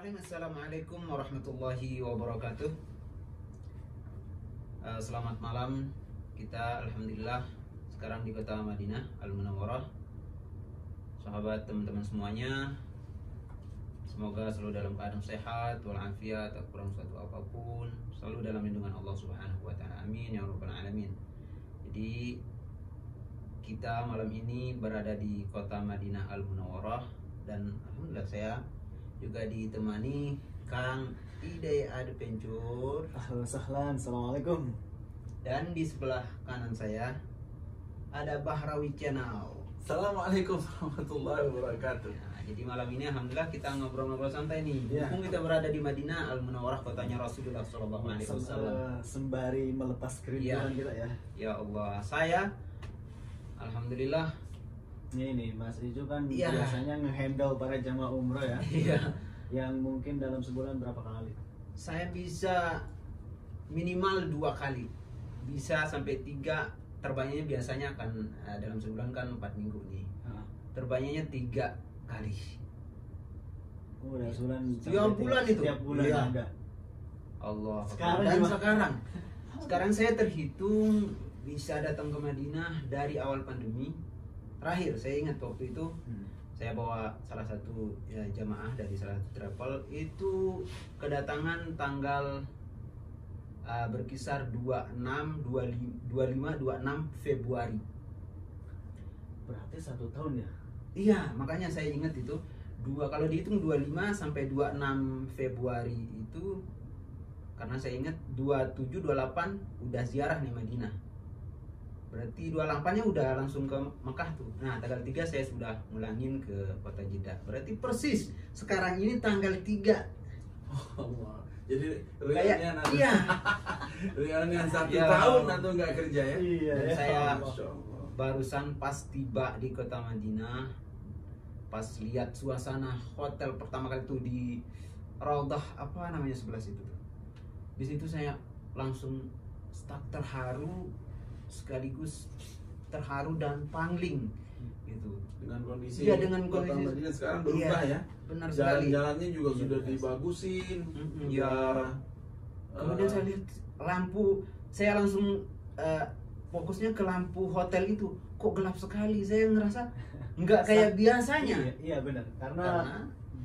Bismillahirrahmanirrahim. Assalamualaikum warahmatullahi wabarakatuh. Selamat malam. Kita alhamdulillah sekarang di kota Madinah Al-Munawwarah. Sahabat, teman-teman semuanya, semoga selalu dalam keadaan sehat walafiat, tak kurang suatu apapun, selalu dalam lindungan Allah Subhanahu wa taala. Amin ya rabbal alamin. Jadi kita malam ini berada di kota Madinah Al-Munawwarah dan alhamdulillah saya juga ditemani Kang Ide Adventure. Ahlan sahlan, assalamualaikum. Dan di sebelah kanan saya ada Bahrawi Channel. Assalamualaikum warahmatullahi wabarakatuh. Nah, jadi malam ini alhamdulillah kita ngobrol-ngobrol santai nih. Ya. Mumpung kita berada di Madinah Al-Munawwarah, kotanya Rasulullah SAW. Sembari melepas kerinduan kita ya. Ya Allah, saya alhamdulillah. Ini Mas Ijo kan Ya. biasanya ngehandle para jamaah umroh ya. Iya. Yang mungkin dalam sebulan berapa kali? Saya bisa minimal 2 kali, bisa sampai 3. Terbanyaknya biasanya akan dalam sebulan kan 4 minggu nih. Terbanyaknya 3 kali. Oh, udah sebulan. Tiap bulan itu. Tiap bulan Iya. ada. Allah. Sekarang Dan gimana? sekarang saya terhitung bisa datang ke Madinah dari awal pandemi. Terakhir saya ingat waktu itu saya bawa salah satu jamaah dari salah satu travel itu kedatangan tanggal berkisar 26 Februari. Berarti 1 tahun ya? Iya, makanya saya ingat itu kalau dihitung 25 sampai 26 Februari itu, karena saya ingat 27 28 udah ziarah nih Madinah. Berarti 28-nya udah langsung ke Mekah tuh. Nah, tanggal 3 saya sudah ngulangin ke kota Jeddah. Berarti persis sekarang ini tanggal 3. Oh, Allah. Jadi Kayak reunian atau iya. reunian 1 Ya. tahun atau nggak kerja ya? Iya. Dan ya. saya Masya Allah. barusan pas tiba di kota Madinah, pas lihat suasana hotel pertama kali tuh di Raudhah apa namanya sebelah situ tuh. Di situ saya langsung stuck, terharu sekaligus terharu dan pangling gitu. Dengan kondisi Iya, dengan kota kondisi Madinah sekarang berubah iya, ya. benar sekali. Jalan-jalannya juga Iya, sudah benar. dibagusin. Ya. Kemudian saya lihat lampu, saya langsung fokusnya ke lampu hotel itu. Kok gelap sekali? Saya ngerasa nggak kayak biasanya. Iya, benar. Karena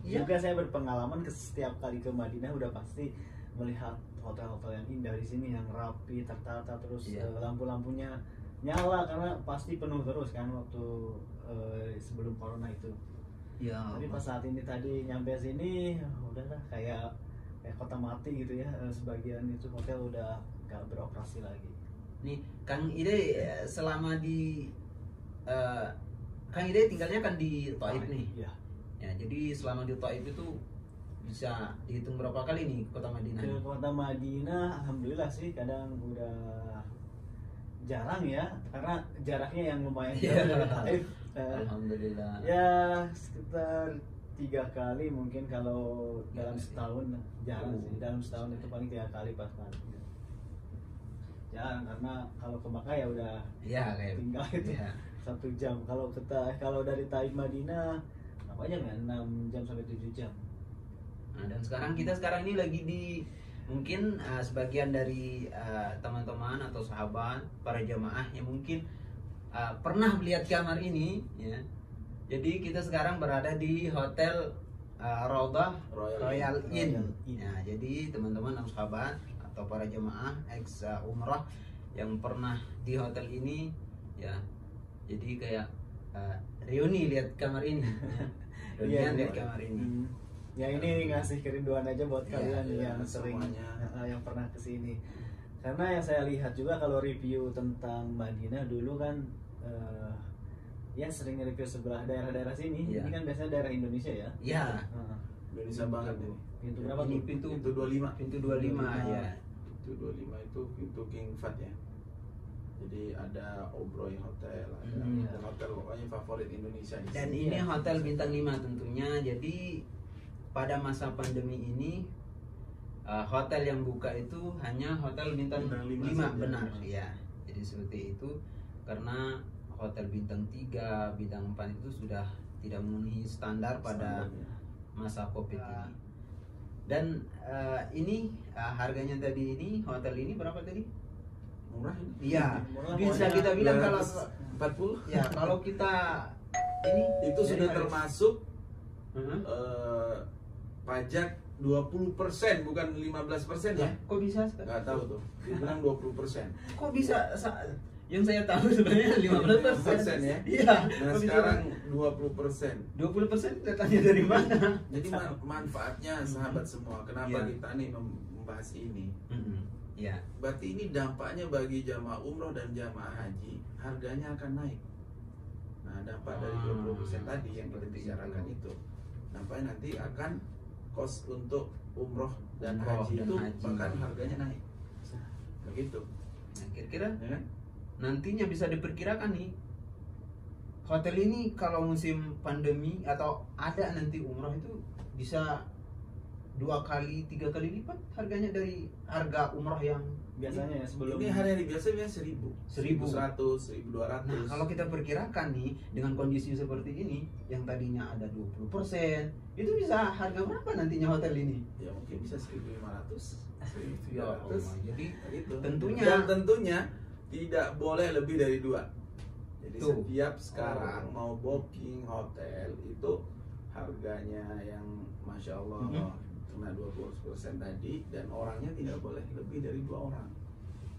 iya. juga saya berpengalaman ke setiap kali ke Madinah udah pasti melihat hotel-hotel yang indah di sini yang rapi, tertata, terus Iya. lampu-lampunya nyala karena pasti penuh terus kan waktu sebelum corona itu. Ya. Tapi pas saat ini tadi nyampe sini udahlah kayak kota mati gitu ya. Sebagian itu hotel udah gak beroperasi lagi. Nih, Kang Ide selama di Kang Ide tinggalnya kan di Taif nih. Iya. Ya, jadi selama di Taif itu bisa dihitung berapa kali nih ke kota Madinah? Ke kota Madinah alhamdulillah sih kadang udah jarang ya karena jaraknya yang lumayan jauh Iya. dari Taif. Alhamdulillah. Ya sekitar 3 kali mungkin kalau dalam Iya. setahun jarang sih. Dalam setahun itu paling 3 kali 4 kali. Jarang karena kalau ke Makkah ya udah Iya, kayak tinggal itu iya. 1 jam. Kalau dari Taif Madinah apa aja nggak 6 jam sampai 7 jam. Nah, dan kita sekarang ini lagi di mungkin sebagian dari teman-teman atau sahabat para jamaah yang mungkin pernah melihat kamar ini ya. Jadi kita sekarang berada di hotel Raudhah Royal Inn. Ya, jadi teman-teman dan sahabat atau para jamaah ex umrah yang pernah di hotel ini ya. Jadi kayak reuni lihat kamar ini. Ya. Reunian lihat kamar ini. Ya ini ngasih kerinduan aja buat Iya, kalian iya, yang sering semuanya. yang pernah kesini. Karena yang saya lihat juga kalau review tentang Madinah dulu kan ya sering review sebelah daerah-daerah sini. Iya. Ini kan biasanya daerah Indonesia ya. Ya. Heeh. Indonesia banget ini. Pintu berapa Ini tuh? pintu 25. Pintu 25 ya. Pintu 25 itu pintu King Fahd ya. Jadi ada Oberoi Hotel, ada hotel pokoknya favorit Indonesia di Dan sini. ini hotel bintang 5 tentunya. Jadi pada masa pandemi ini hotel yang buka itu hanya hotel bintang Bintang 5 5 saja. benar ya. Jadi seperti itu karena hotel bintang 3, bintang 4 itu sudah tidak memenuhi standar pada Standarnya. masa Covid ini. Dan ini harganya tadi ini hotel ini berapa tadi? Murah ini. Iya, Murah, bisa pokoknya kita bilang kalau 40. ya kalau kita ini Itu dari sudah harga- termasuk Mhm. pajak 20%, bukan 15% ya. Kok bisa? Nggak tahu tuh. Dibilang 20%. Kok bisa? Yang saya tahu sebenarnya 15%. 15% ya. Iya. Nah, kok bisa? sekarang 20%. 20% datangnya dari mana? Jadi manfaatnya sahabat semua. Kenapa Iya. kita nih membahas ini? Mhm. Iya. Berarti ini dampaknya bagi jamaah umroh dan jamaah haji, harganya akan naik. Nah, dampak dari 20% tadi yang kita bicarakan itu, dampaknya nanti akan kos untuk umroh dan Umroh haji dan itu haji. bahkan harganya naik. Begitu. Nah, kira-kira Ya kan? nantinya bisa diperkirakan nih hotel ini kalau musim pandemi atau ada nanti umroh itu bisa 2 kali 3 kali lipat harganya dari harga umroh yang biasanya ya sebelum Ini hari-hari biasa 1000, 1000. 1100, 1200. Nah, kalau kita perkirakan nih dengan kondisi seperti ini yang tadinya ada 20%, itu bisa harga berapa nantinya hotel ini? Ya mungkin bisa 1500, Ya 1300. Allah, jadi Gitu. tentunya- Dan tentunya tidak boleh lebih dari 2. Jadi Tuh. setiap sekarang mau booking hotel itu harganya yang masya Allah kena 20% tadi, dan orangnya tidak boleh lebih dari 2 orang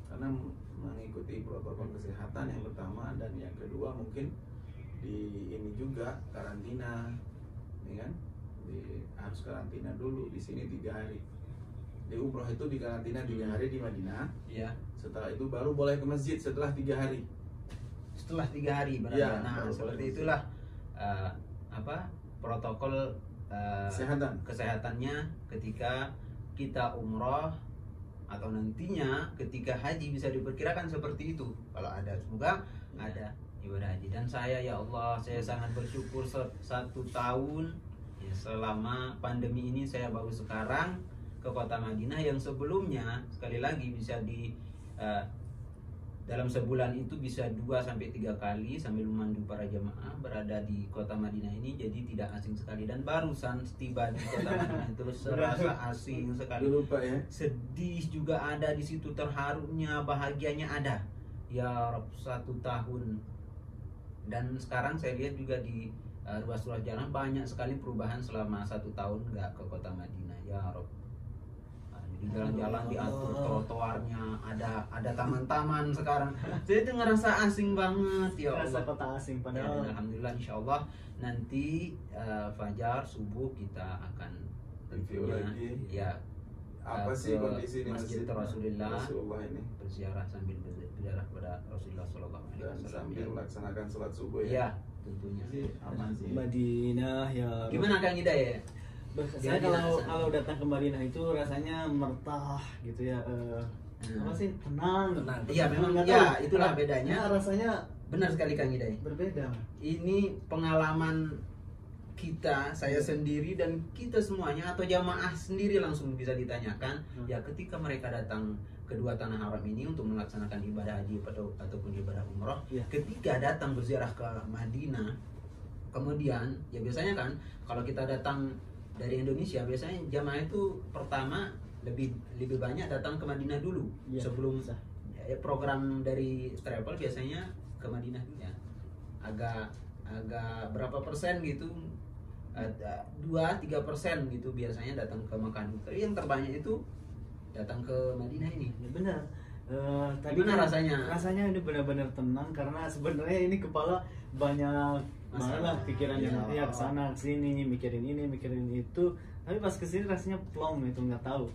karena mengikuti protokol kesehatan yang pertama, dan yang kedua mungkin di ini juga karantina, ya kan? Harus karantina dulu di sini 3 hari. Di umroh itu di karantina 3 hari di Madinah. ya Setelah itu baru boleh ke masjid setelah 3 hari. setelah 3 hari berarti. Ya, Nah, baru seperti boleh. itulah protokol kesehatannya ketika kita umroh atau nantinya ketika haji bisa diperkirakan seperti itu kalau ada, semoga ada ibadah haji. Dan saya ya Allah, saya sangat bersyukur 1 tahun ya, selama pandemi ini saya baru sekarang ke kota Madinah, yang sebelumnya sekali lagi bisa di dalam sebulan itu bisa 2-3 kali sambil memandu para jemaah berada di kota Madinah ini, jadi tidak asing sekali. Dan barusan tiba di kota Madinah itu serasa asing sekali. Lupa ya. Sedih juga ada di situ, terharunya, bahagianya ada. Ya Rob, 1 tahun. Dan sekarang saya lihat juga di ruas-ruas jalan banyak sekali perubahan selama 1 tahun nggak ke kota Madinah. Ya Rob. Di jalan-jalan diatur trotoarnya, ada taman-taman sekarang. Saya itu ngerasa asing banget ya rasa Allah. kota asing Ya, padahal dan alhamdulillah insya Allah nanti fajar subuh kita akan Review lagi. ya Apa sih ke kondisi di Masjid Rasulullah ini? berziarah sambil berziarah kepada Rasulullah Sallallahu Alaihi Dan Wasallam. sambil melaksanakan sholat subuh Ya, ya. tentunya. Sih, aman sih. Madinah ya Gimana Kang Hidayat? saya Dia kalau dirasa. kalau datang ke Madinah itu rasanya mertah gitu ya apa sih tenang. Iya, memang Nggak ya, tahu. itulah bedanya. Ya, rasanya Benar sekali Kang Hidayat. berbeda. Ini pengalaman kita, saya sendiri dan kita semuanya atau jamaah sendiri langsung bisa ditanyakan ya ketika mereka datang kedua tanah haram ini untuk melaksanakan ibadah haji ataupun ibadah umroh, Ya. ketika datang berziarah ke Madinah, kemudian ya biasanya kan kalau kita datang dari Indonesia biasanya jamaah itu pertama lebih banyak datang ke Madinah dulu Ya, sebelum bisa. program dari travel biasanya ke Madinah ya agak berapa persen gitu, 2-3% gitu biasanya datang ke Mekah. Tapi yang terbanyak itu datang ke Madinah ini. Ya, benar. Gimana rasanya? Rasanya ini benar-benar tenang karena sebenarnya ini kepala banyak masalah pikiran yang Ya. kesana kesini, mikirin ini mikirin itu. Tapi pas kesini rasanya plong itu nggak tahu.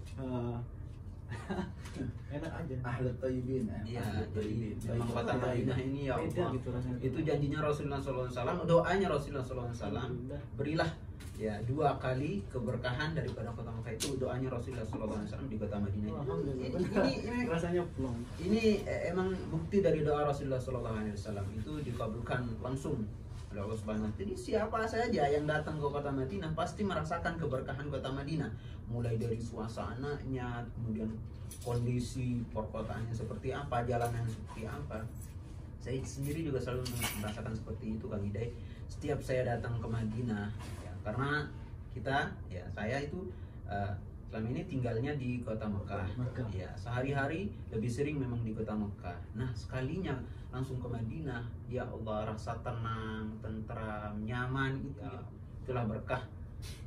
Enak aja. Ahlut Tayyibin ya. Iya, Ahlut jadi Tayyibin. memang Tayyibin. kota Madinah ini ya Beda Allah. gitu rasanya. Itu janjinya Rasulullah SAW, doanya Rasulullah SAW, berilah ya 2 kali keberkahan daripada kota Mekah. Itu doanya Rasulullah SAW di kota Madinah. Alhamdulillah. Ini Rasanya plong. ini emang bukti dari doa Rasulullah SAW itu dikabulkan langsung oleh Allah Subhanahu wa Ta'ala. Jadi siapa saja yang datang ke kota Madinah pasti merasakan keberkahan kota Madinah, mulai dari suasananya, kemudian kondisi perkotaannya seperti apa, jalanan seperti apa. Saya sendiri juga selalu merasakan seperti itu Kang Hidayat. Setiap saya datang ke Madinah ya, karena kita ya saya itu selama ini tinggalnya di kota Mekah. Mekah. Ya, sehari-hari lebih sering memang di kota Mekah. Nah, sekalinya langsung ke Madinah, ya Allah, rasa tenang, tentram, nyaman itu. Ya, itulah berkah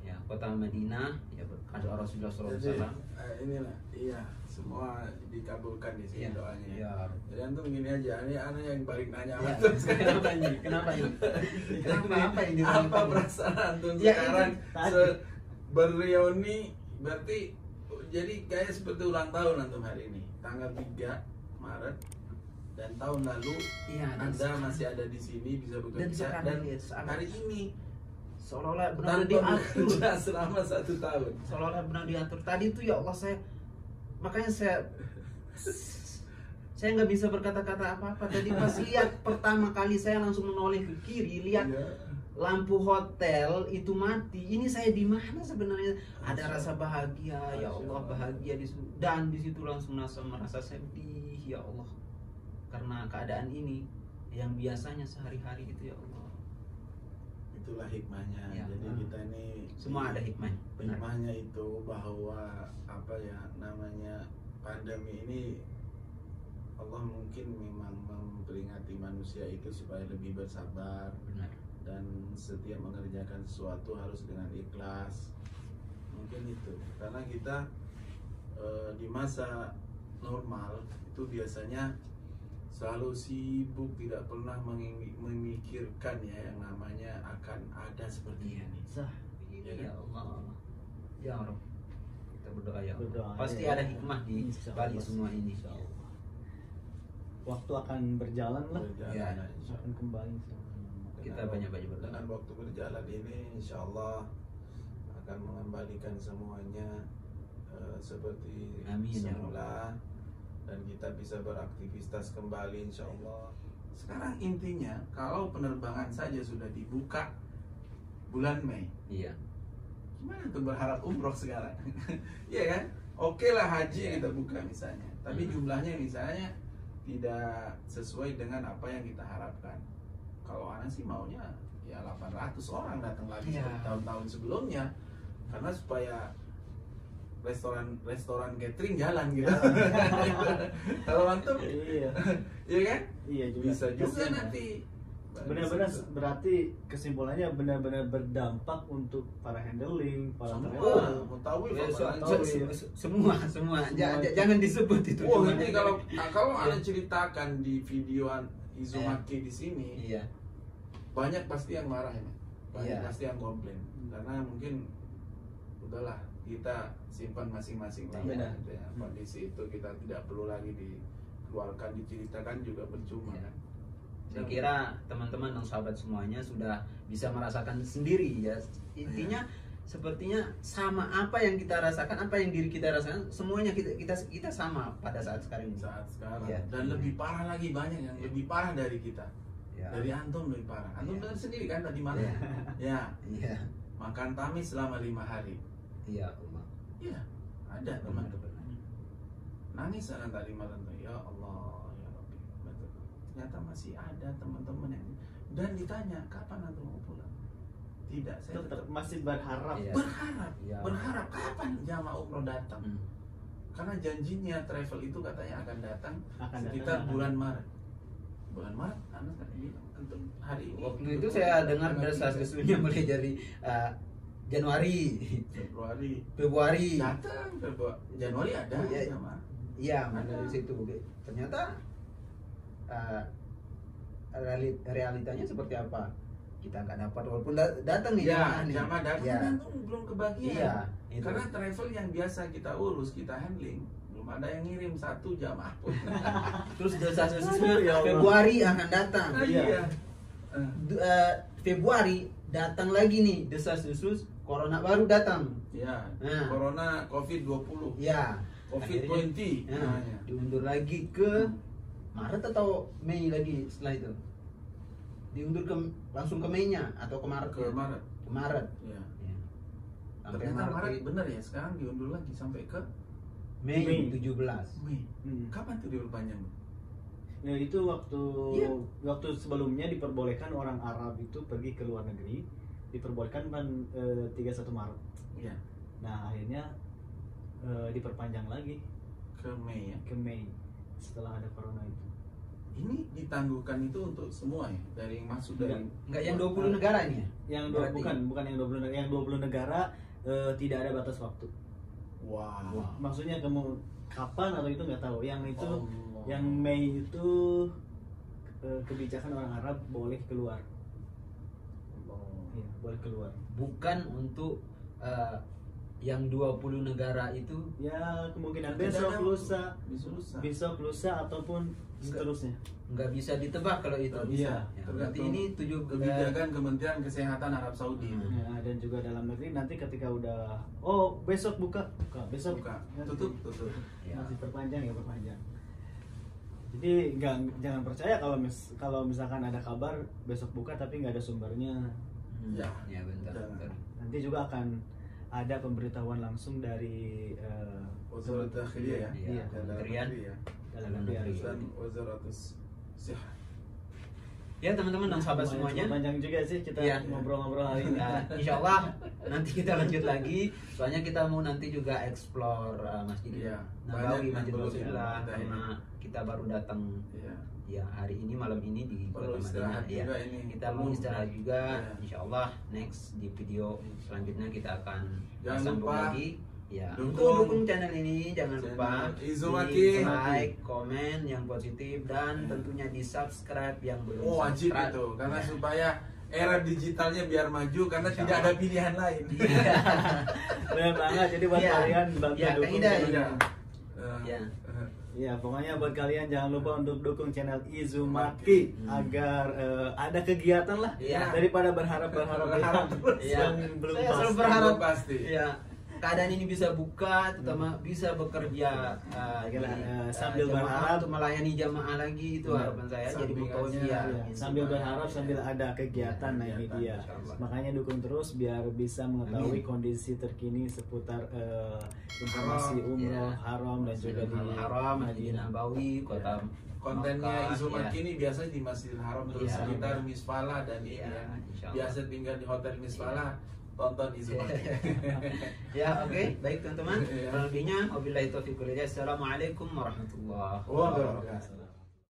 ya kota Madinah, ya berkah doa Rasulullah Jadi SAW. inilah, iya, semua dikabulkan di sini Iya, doanya. iya. Jadi antum gini aja, ini aneh yang balik nanya Ya, antum kenapa ini? Kenapa ini? Kenapa apa yang ditanyakan? apa perasaan antum Ya, sekarang itu berreuni, berarti jadi kayak seperti ulang tahun antum hari ini, tanggal 3 Maret, dan tahun lalu Iya, dan Anda sekarang- masih ada di sini bisa dan bekerja, sekarang dan ya, sekarang hari ini seolah-olah benar tanpa diatur. bekerja selama 1 tahun. Seolah-olah benar diatur. Tadi tuh ya Allah, makanya saya nggak bisa berkata-kata apa-apa. Tadi pas lihat pertama kali saya langsung menoleh ke kiri, lihat Iya. lampu hotel itu mati. Ini saya di mana sebenarnya? Ada rasa bahagia, ya Allah, bahagia dan di situ langsung merasa sedih, ya Allah, karena keadaan ini yang biasanya sehari-hari itu, ya Allah. Itulah hikmahnya. Ya. Jadi kita ini Semua ada hikmah, benar. hikmahnya itu bahwa apa ya namanya, pandemi ini Allah mungkin memang memperingati manusia itu supaya lebih bersabar, Benar. dan setiap mengerjakan sesuatu harus dengan ikhlas. Mungkin itu karena kita di masa normal itu biasanya selalu sibuk, tidak pernah memikirkan ya yang namanya akan ada seperti ini. Sah. Ya Allah, ya Rabb, kita berdoa ya Allah. Berdoa, Pasti ya. ada hikmah di Insya balik Allah. semua ini. Insya Allah. Waktu akan berjalan lah, Berjalan, Ya. insya akan kembali. Kita banyak-banyak berdoa. Dengan waktu berjalan ini insya Allah akan mengembalikan semuanya seperti Amin, ya semula, dan kita bisa beraktivitas kembali insya Allah. Sekarang intinya kalau penerbangan saja sudah dibuka bulan Mei, Iya. gimana tuh berharap umroh sekarang? Iya kan? Oke lah haji Iya. kita buka misalnya, tapi Hmm. jumlahnya misalnya tidak sesuai dengan apa yang kita harapkan. Kalau anak sih maunya ya 800 orang datang lagi Iya. seperti tahun-tahun sebelumnya, karena supaya restoran catering jalan gitu. Kalau antum, Iya. iya kan? Iya juga. Bisa juga Kasihan ya. nanti. Benar-benar Bisa. berarti kesimpulannya benar-benar berdampak untuk para handling, para Semua, travel. mutawif Ya, apalagi. semua. Semua. Jangan disebut itu. Wah, cuma- ini kalau Anda ceritakan di videoan Izumaki di sini, Iya. banyak pasti yang marah ini, banyak Iya. pasti yang komplain, karena mungkin udahlah kita simpan masing-masing lah. Benar. Gitu ya. Kondisi itu kita tidak perlu lagi dikeluarkan, diceritakan juga percuma Iya. kan. Saya kira teman-teman dan sahabat semuanya sudah bisa merasakan sendiri ya. Intinya sepertinya sama apa yang kita rasakan, apa yang diri kita rasakan, semuanya kita sama pada saat sekarang ini. Saat sekarang, Iya. dan lebih parah lagi, banyak yang lebih parah dari kita, Ya. dari antum lebih parah. Antum Iya. dengar sendiri kan tadi malam, Iya. ya Iya. makan tamis selama 5 hari. Iya, Allah. Iya, ada Benar, teman-teman. benar. Nangis anak tadi malam tuh, ya Allah, ya Rabbi. Betul. Ternyata masih ada teman-teman yang, dan ditanya kapan antum mau pulang. Tidak, saya Tetap tetap masih berharap. Iya. berharap, Ya. berharap kapan jamaah umroh datang. Hmm. Karena janjinya travel itu katanya akan datang Akan sekitar datang. bulan Maret. Bulan Maret, Anda kan bilang antum hari ini. Waktu itu saya dengar tanggal desas-desusnya mulai dari Januari, Februari. Februari. Datang Januari ada Iya. jamaah. Iya, dari situ. Ternyata realitanya seperti apa? Kita nggak dapat, walaupun datang nih Ya, jamaah nih. jamaah datang Iya. kan tuh belum kebagian. Iya, itu. Karena travel yang biasa kita urus, kita handling, belum ada yang ngirim satu jamaah pun. Terus desas-desusnya Ya Allah. Februari akan datang. Iya. Februari datang lagi nih desas-desus corona baru datang. Ya, Nah. Corona COVID-20, Ya. COVID-20 Nah, namanya. diundur lagi ke Maret atau Mei lagi setelah itu. Diundur langsung ke Mei-nya atau ke Maret? Ke Maret. Ke Maret. Ya. Ya. Sampai Ternyata Maret itu bener ya, sekarang diundur lagi sampai ke Mei Mei. 17. Mei. Hmm. Kapan tuh diperpanjang? Ya itu waktu Iya. waktu sebelumnya diperbolehkan orang Arab itu pergi ke luar negeri, diperbolehkan kan 31 Maret. Iya. Nah akhirnya diperpanjang lagi ke Mei ya. ke Mei setelah ada corona itu. Ini ditangguhkan itu untuk semua ya, dari yang masuk dari Enggak yang 20 negara ini ya? Yang Berarti- bukan yang 20 negara, yang 20 negara tidak ada batas waktu. Wow. Maksudnya kapan atau itu nggak tahu. Yang itu Allah. yang Mei itu kebijakan orang Arab boleh keluar. Iya, boleh keluar. Bukan untuk yang 20 negara itu. Ya kemungkinan Tidak besok ada- lusa, besok lusa. ataupun seterusnya. Nggak bisa ditebak kalau itu. Nggak bisa. Ya, Tergantung berarti ini kebijakan Kementerian Kesehatan Arab Saudi itu. Ya, dan juga dalam negeri nanti ketika udah besok buka besok Buka, nanti tutup. Ya. masih perpanjang. Jadi jangan percaya kalau misalkan ada kabar besok buka tapi nggak ada sumbernya. Ya. Ya bentar. Jangan. bentar. Nanti juga akan ada pemberitahuan langsung dari Wazarat Dakhiliyah ya. Iya, Dalam Kementerian. negeri ya. dalam Dalam negeri. negeri. Dan Wazaratus Sihah. Ya teman-teman dan sahabat Lumayan semuanya. cukup panjang juga sih kita Iya. ngobrol-ngobrol hari ini. Nah, insya Allah nanti kita lanjut lagi. Soalnya kita mau nanti juga explore Masjid Iya, Nabawi, banyak Masjid yang belum Rasulullah kita karena kita baru datang Iya. ya hari ini malam ini di Perlu Kota istirahat Madinah. Ya. juga ini. Kita mau istirahat juga. Iya. Insya Allah next di video selanjutnya kita akan Jangan sambung lupa lagi. Ya, dukung untuk dukung channel ini jangan channel lupa Izumaki. di like, komen yang positif dan tentunya di subscribe yang belum Oh, wajib subscribe. itu karena Ya. supaya era digitalnya biar maju karena Insya tidak Allah. ada pilihan lain. Iya. Benar banget. Jadi buat Iya. kalian bantu Iya, dukung kaidah channel. ini. Eh, Ya. eh, Iya, pokoknya buat kalian jangan lupa untuk dukung channel Izumaki agar ada kegiatan lah Iya. daripada berharap Berharap terus. Iya. yang belum Saya selalu pasti. berharap Belum pasti. ya keadaan ini bisa buka, terutama bisa bekerja Sambil jamaah berharap. untuk melayani jamaah lagi itu Iya. harapan saya. Jadi Sampingannya, bertausiah. Iya, sambil berharap sambil ada kegiatan. Nah ini Kegiatan, dia. insya Allah. Makanya dukung terus biar bisa mengetahui Amin. kondisi terkini seputar informasi Haram, umroh, ya. haram dan juga di Haram, Masjid Madinah. Nabawi, kota Kontennya Makkah, Izumaki ya. ini biasanya di Masjidil Haram terus Iya. sekitar Misfalah dan ini Iya, ya. insya Allah. Biasa tinggal di hotel Misfalah, tonton Izumaki. Ya, oke, baik teman-teman. Iya. Kurang lebihnya wabillahi taufiq wal hidayah. Assalamualaikum warahmatullahi Wabarakatuh. wabarakatuh.